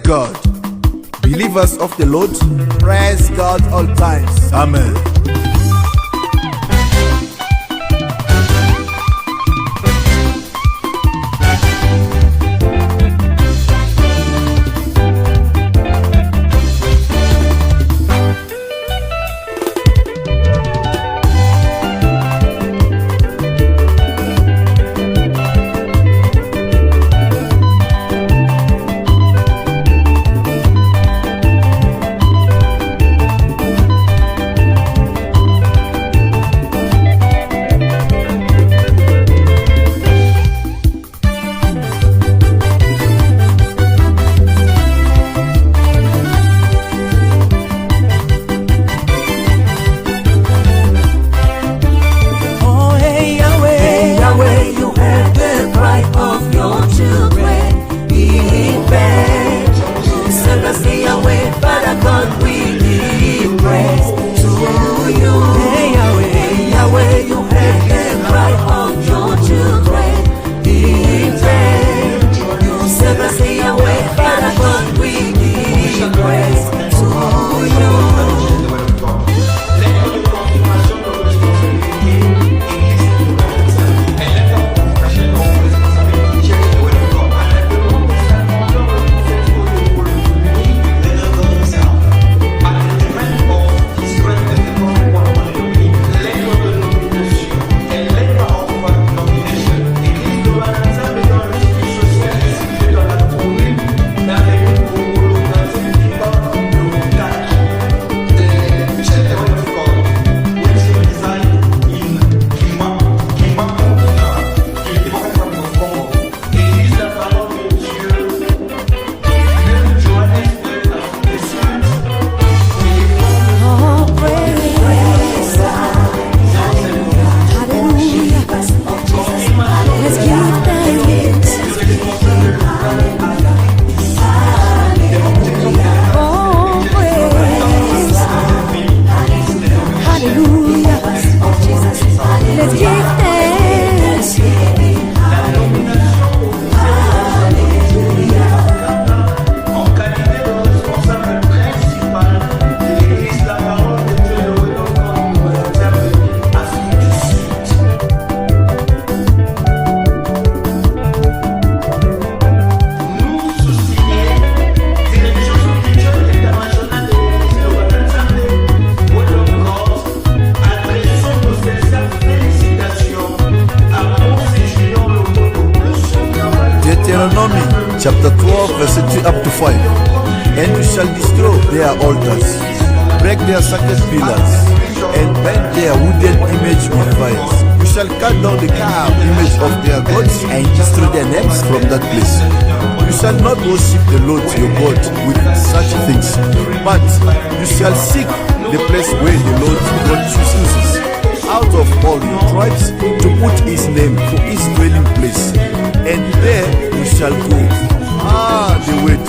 God. Believers of the Lord, praise God all times. Amen. Chapter 12, verse 2 up to 5. And you shall destroy their altars, break their sacred pillars, and burn their wooden image with fires. You shall cut down the carved image of their gods and destroy their names from that place. You shall not worship the Lord your God with such things, but you shall seek the place where the Lord God chooses out of all your tribes to put his name for his dwelling place, and there you shall go. The word